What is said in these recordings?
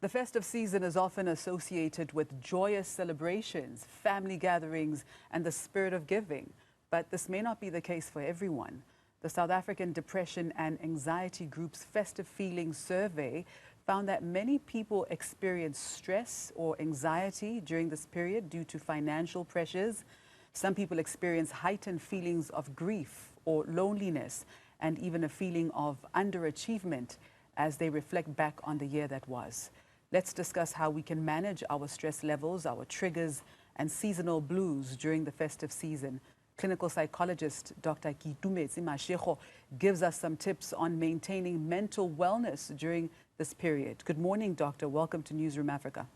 The festive season is often associated with joyous celebrations, family gatherings, and the spirit of giving. But this may not be the case for everyone. The South African Depression and Anxiety Group's Festive Feelings survey found that many people experience stress or anxiety during this period due to financial pressures. Some people experience heightened feelings of grief or loneliness and even a feeling of underachievement as they reflect back on the year that was. Let's discuss how we can manage our stress levels, our triggers, and seasonal blues during the festive season. Clinical psychologist Dr. Keitumetse Mashego gives us some tips on maintaining mental wellness during this period. Good morning, Doctor. Welcome to Newzroom Afrika.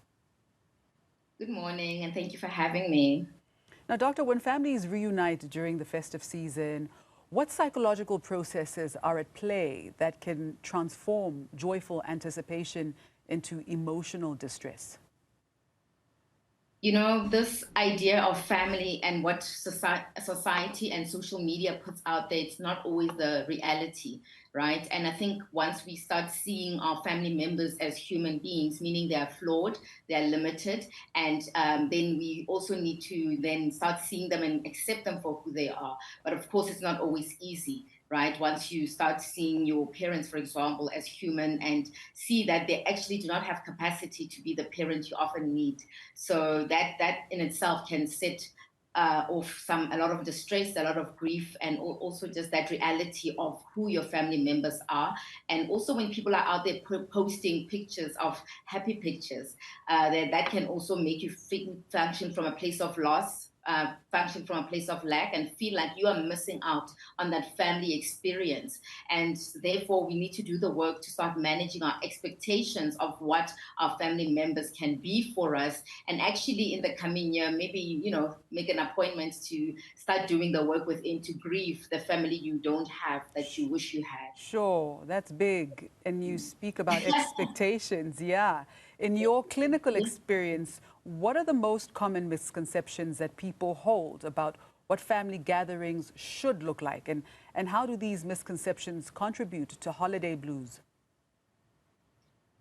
Good morning, and thank you for having me. Now, Doctor, when families reunite during the festive season, what psychological processes are at play that can transform joyful anticipation into emotional distress? You know, this idea of family and what society and social media puts out there, it's not always the reality, right? And I think once we start seeing our family members as human beings, meaning they are flawed, they are limited, and then we also need to then start seeing them and accept them for who they are. But of course, it's not always easy, right? Once you start seeing your parents, for example, as human and see that they actually do not have capacity to be the parent you often need. So that in itself can set off a lot of distress, a lot of grief, and also just that reality of who your family members are. And also when people are out there posting pictures of happy pictures, that can also make you function from a place of loss, function from a place of lack, and feel like you are missing out on that family experience. And therefore, we need to do the work to start managing our expectations of what our family members can be for us. And actually, in the coming year, maybe, you know, make an appointment to start doing the work within to grieve the family you don't have that you wish you had. Sure, that's big. And you speak about expectations, yeah. In your clinical experience, what are the most common misconceptions that people hold about what family gatherings should look like? And how do these misconceptions contribute to holiday blues?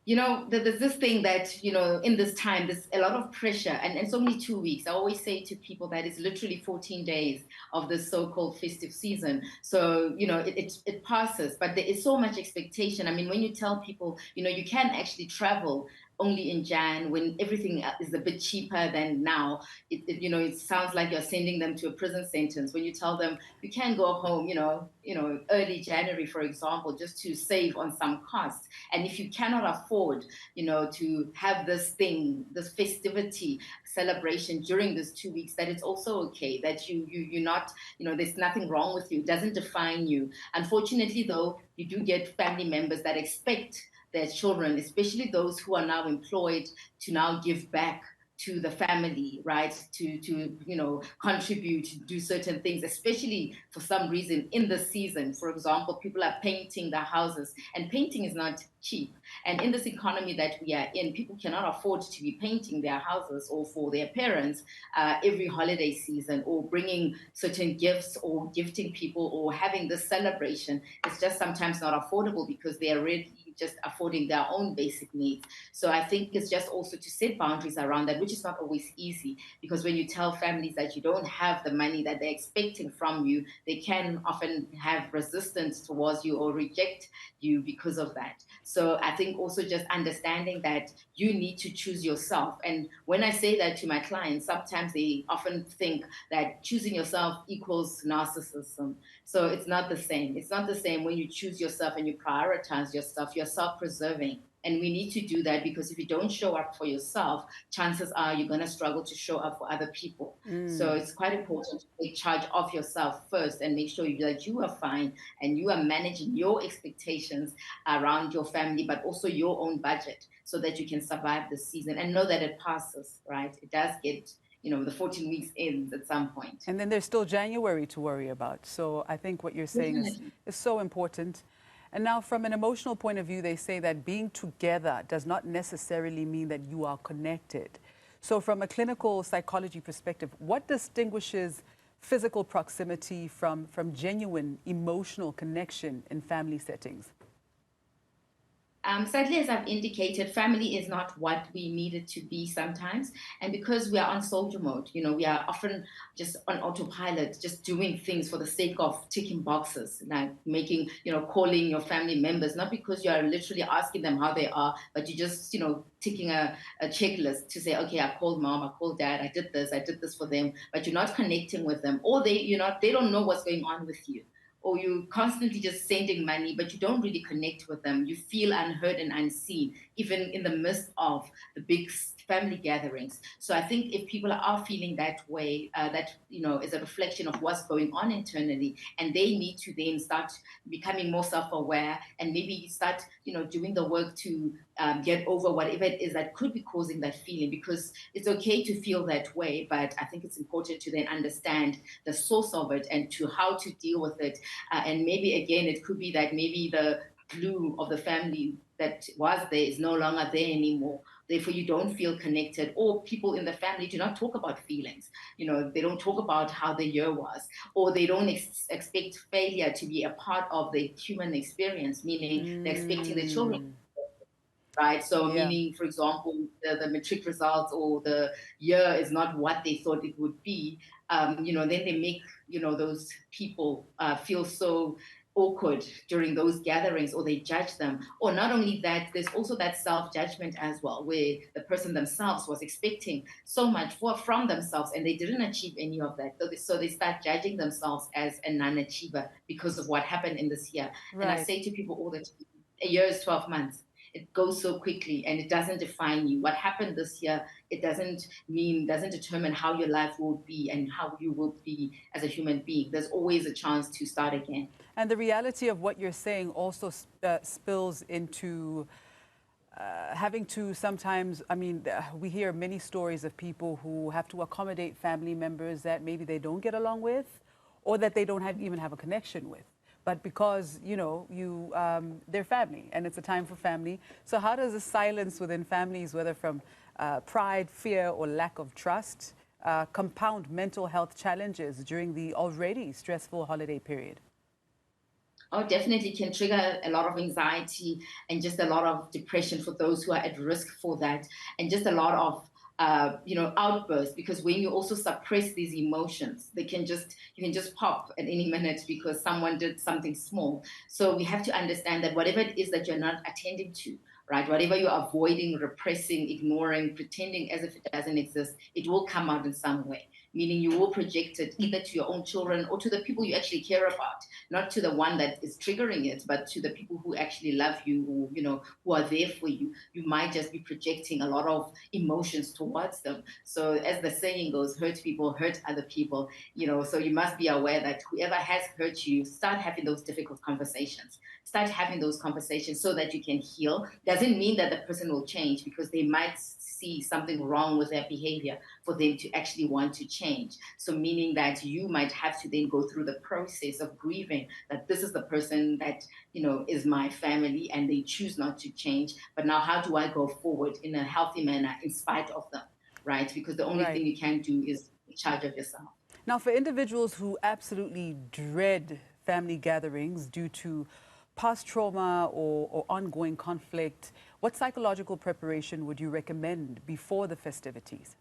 You know, there's this thing that, you know, in this time, there's a lot of pressure, and it's only 2 weeks. I always say to people that it's literally 14 days of this so-called festive season. So, you know, it passes, but there is so much expectation. I mean, when you tell people, you know, you can actually travel only in Jan when everything is a bit cheaper than now, you know, it sounds like you're sending them to a prison sentence. When you tell them you can go home, you know, early January, for example, just to save on some costs. And if you cannot afford, you know, to have this thing, this festivity celebration during these 2 weeks, that it's also okay, that you're not, you know, there's nothing wrong with you. It doesn't define you. Unfortunately, though, you do get family members that expect their children, especially those who are now employed, to now give back to the family, right? To you know, contribute, to do certain things, especially for some reason in the season. For example, people are painting their houses, and painting is not cheap. And in this economy that we are in, people cannot afford to be painting their houses or for their parents every holiday season, or bringing certain gifts or gifting people or having this celebration. It's just sometimes not affordable because they are really just affording their own basic needs. So I think it's just also to set boundaries around that, which is not always easy, because when you tell families that you don't have the money that they're expecting from you, they can often have resistance towards you or reject you because of that. So I think also just understanding that you need to choose yourself. And when I say that to my clients, sometimes they often think that choosing yourself equals narcissism. So it's not the same. It's not the same when you choose yourself and you prioritize yourself. You're self-preserving. And we need to do that, because if you don't show up for yourself, chances are you're going to struggle to show up for other people. So it's quite important to take charge of yourself first and make sure that you are fine and you are managing your expectations around your family, but also your own budget, so that you can survive the season and know that it passes, right? It does get, you know, the 14 weeks ends at some point. And then there's still January to worry about. So I think what you're saying is so important. And now, from an emotional point of view, they say that being together does not necessarily mean that you are connected. So from a clinical psychology perspective, what distinguishes physical proximity from genuine emotional connection in family settings? Sadly, as I've indicated, family is not what we need it to be sometimes. And because we are on soldier mode, we are often just on autopilot, just doing things for the sake of ticking boxes, like making, calling your family members, not because you are literally asking them how they are, but you just, ticking a checklist to say, okay, I called mom, I called dad, I did this for them, but you're not connecting with them, or they don't know what's going on with you, or you're constantly just sending money, but you don't really connect with them. You feel unheard and unseen, even in the midst of the big family gatherings. So I think if people are feeling that way, that is a reflection of what's going on internally, and they need to then start becoming more self-aware and maybe start, doing the work to get over whatever it is that could be causing that feeling, because it's okay to feel that way, but I think it's important to then understand the source of it and to how to deal with it. And maybe again, it could be that maybe the glue of the family that was there is no longer there anymore. Therefore, you don't feel connected, or people in the family do not talk about feelings. They don't talk about how the year was, or they don't expect failure to be a part of the human experience, meaning they're expecting the children, right? So Yeah. meaning, for example, the matric results or the year is not what they thought it would be. Then they make, those people feel so awkward during those gatherings, or they judge them. Or not only that, there's also that self-judgment as well, where the person themselves was expecting so much from themselves and they didn't achieve any of that. So they start judging themselves as a non-achiever because of what happened in this year. Right. And I say to people all the time, a year is 12 months. It goes so quickly and it doesn't define you. What happened this year, it doesn't determine how your life will be and how you will be as a human being. There's always a chance to start again. And the reality of what you're saying also spills into having to sometimes, we hear many stories of people who have to accommodate family members that maybe they don't get along with, or that they don't even have a connection with. But because, they're family and it's a time for family. So how does the silence within families, whether from pride, fear, or lack of trust, compound mental health challenges during the already stressful holiday period? Oh, definitely can trigger a lot of anxiety and just a lot of depression for those who are at risk for that, and just a lot of outbursts, because when you also suppress these emotions, you can just pop at any minute because someone did something small. So we have to understand that whatever it is that you're not attending to, right, whatever you're avoiding, repressing, ignoring, pretending as if it doesn't exist, it will come out in some way. Meaning you will project it either to your own children or to the people you actually care about, not to the one that is triggering it, but to the people who actually love you, who are there for you. You might just be projecting a lot of emotions towards them. So as the saying goes, hurt people hurt other people, so you must be aware that whoever has hurt you, start having those difficult conversations. Start having those conversations so that you can heal. Doesn't mean that the person will change, because they might see something wrong with their behavior for them to actually want to change. So meaning that you might have to then go through the process of grieving that this is the person that, is my family, and they choose not to change. But now how do I go forward in a healthy manner in spite of them, right? Because the only thing you can do is take charge of yourself. Now, for individuals who absolutely dread family gatherings due to past trauma or ongoing conflict, what psychological preparation would you recommend before the festivities?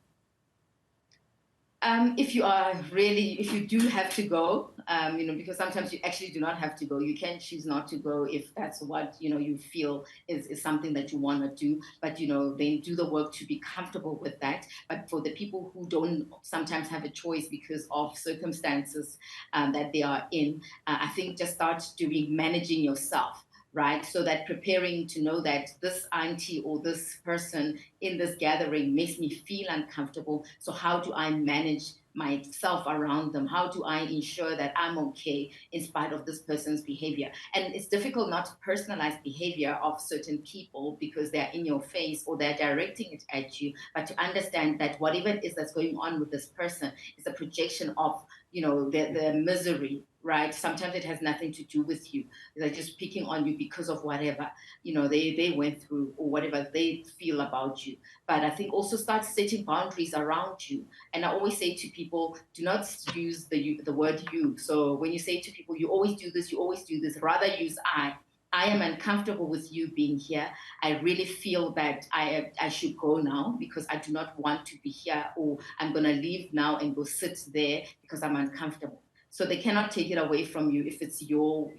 If you do have to go, because sometimes you actually do not have to go. You can choose not to go if that's what, you feel is something that you want to do. But, then do the work to be comfortable with that. But for the people who don't sometimes have a choice because of circumstances that they are in, I think just start managing yourself. Right? So that preparing to know that this auntie or this person in this gathering makes me feel uncomfortable. So how do I manage myself around them? How do I ensure that I'm okay in spite of this person's behavior? And it's difficult not to personalize behavior of certain people because they're in your face or they're directing it at you, but to understand that whatever it is that's going on with this person is a projection of, their misery, right? Sometimes it has nothing to do with you. They're just picking on you because of whatever, they went through or whatever they feel about you. But I think also start setting boundaries around you. And I always say to people, do not use the word you. So when you say to people, you always do this, rather use I. I am uncomfortable with you being here. I really feel that I should go now because I do not want to be here, or I'm going to leave now and go sit there because I'm uncomfortable. So they cannot take it away from you if it's your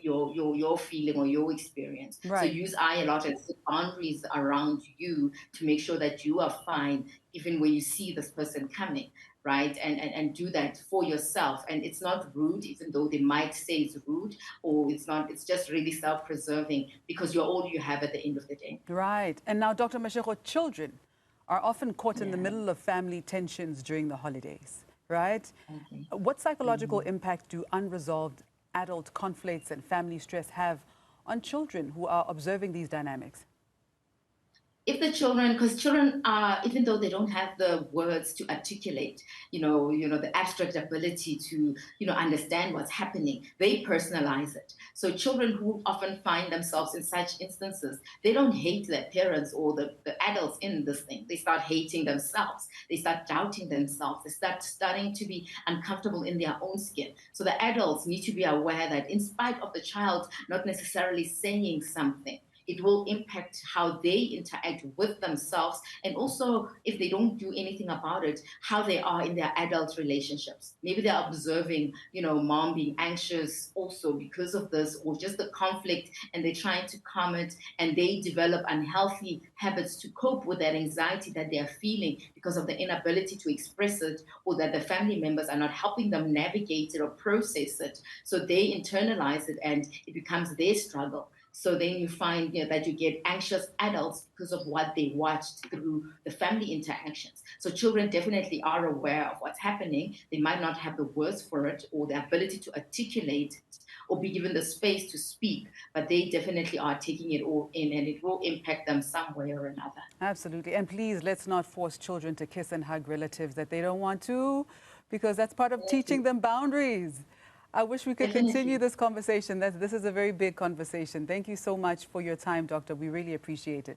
feeling or your experience. So Right. use I a lot and set boundaries around you to make sure that you are fine even when you see this person coming, right? And do that for yourself. And it's not rude, even though they might say it's rude, or it's not, it's just really self-preserving because you're all you have at the end of the day. Right. And now, Dr. Mashego, children are often caught in the Yeah. middle of family tensions during the holidays, right? Okay. What psychological impact do unresolved adult conflicts and family stress have on children who are observing these dynamics? If the children, because children are, even though they don't have the words to articulate, the abstract ability to, understand what's happening, they personalize it. So children who often find themselves in such instances, they don't hate their parents or the adults in this thing. They start hating themselves. They start doubting themselves. They start starting to be uncomfortable in their own skin. So the adults need to be aware that in spite of the child not necessarily saying something, it will impact how they interact with themselves, and also, if they don't do anything about it, how they are in their adult relationships. Maybe they're observing, mom being anxious also because of this, or just the conflict, and they're trying to calm it, and they develop unhealthy habits to cope with that anxiety that they're feeling because of the inability to express it, or that the family members are not helping them navigate it or process it. So they internalize it, and it becomes their struggle. So then you find that you get anxious adults because of what they watched through the family interactions. So children definitely are aware of what's happening. They might not have the words for it or the ability to articulate it or be given the space to speak, but they definitely are taking it all in, and it will impact them some way or another. Absolutely. And please, let's not force children to kiss and hug relatives that they don't want to, because that's part of teaching them boundaries. I wish we could continue this conversation. This is a very big conversation. Thank you so much for your time, Doctor. We really appreciate it.